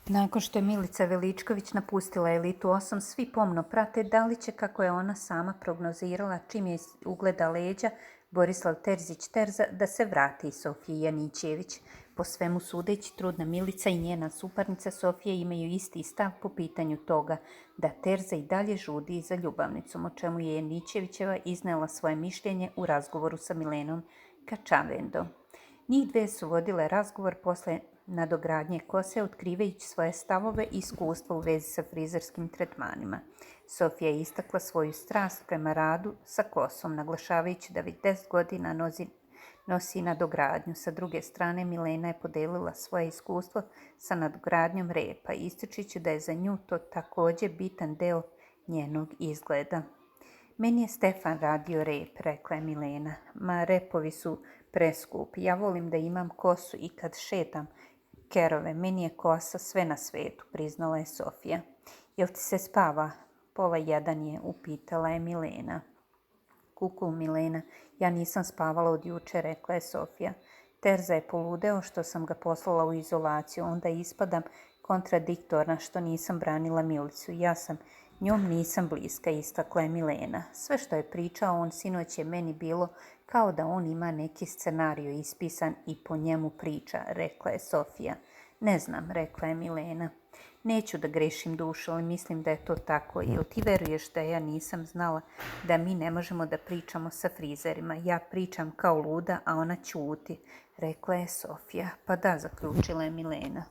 Nakon što je Milica Veličković napustila Elitu 8, svi pomno prate da li će, kako je ona sama prognozirala čim je ugleda leđa Borislav Terzić-Terza, da se vrati Sofija Janićević. Po svemu sudeći, trudna Milica i njena suparnica Sofija imaju isti stav po pitanju toga da Terza i dalje žudi za ljubavnicom, o čemu je Janićevićeva iznela svoje mišljenje u razgovoru sa Milenom Kačavendom. Njih dve su vodile razgovor posle nadogradnje kose, otkrivajući svoje stavove i iskustva u vezi sa frizerskim tretmanima. Sofija je istakla svoju strast prema radu sa kosom, naglašavajući da već 10 godina nosi nadogradnju. Sa druge strane, Milena je podelila svoje iskustvo sa nadogradnjom repa, ističući da je za nju to takođe bitan deo njenog izgleda. Meni je Stefan radio rep, rekla je Milena. Ma, repovi su preskupi. Ja volim da imam kosu i kad šetam kerove. Meni je kosa sve na svetu, priznala je Sofija. Jel ti se spava? 00:30 je, upitala je Milena. Kukul, Milena, ja nisam spavala od juče, rekla je Sofija. Terza je poludeo što sam ga poslala u izolaciju, onda ispadam kontradiktorna što nisam branila Milicu. Ja sam njom nisam bliska, istakla je Milena. Sve što je pričao on sinoć je meni bilo kao da on ima neki scenario ispisan i po njemu priča, rekla je Sofija. Ne znam, rekla je Milena. Neću da grešim dušu, ali mislim da je to tako. Jel ti veruješ da ja nisam znala da mi ne možemo da pričamo sa frizerima? Ja pričam kao luda, a ona ćuti, rekla je Sofija. Pa da, zaključila je Milena.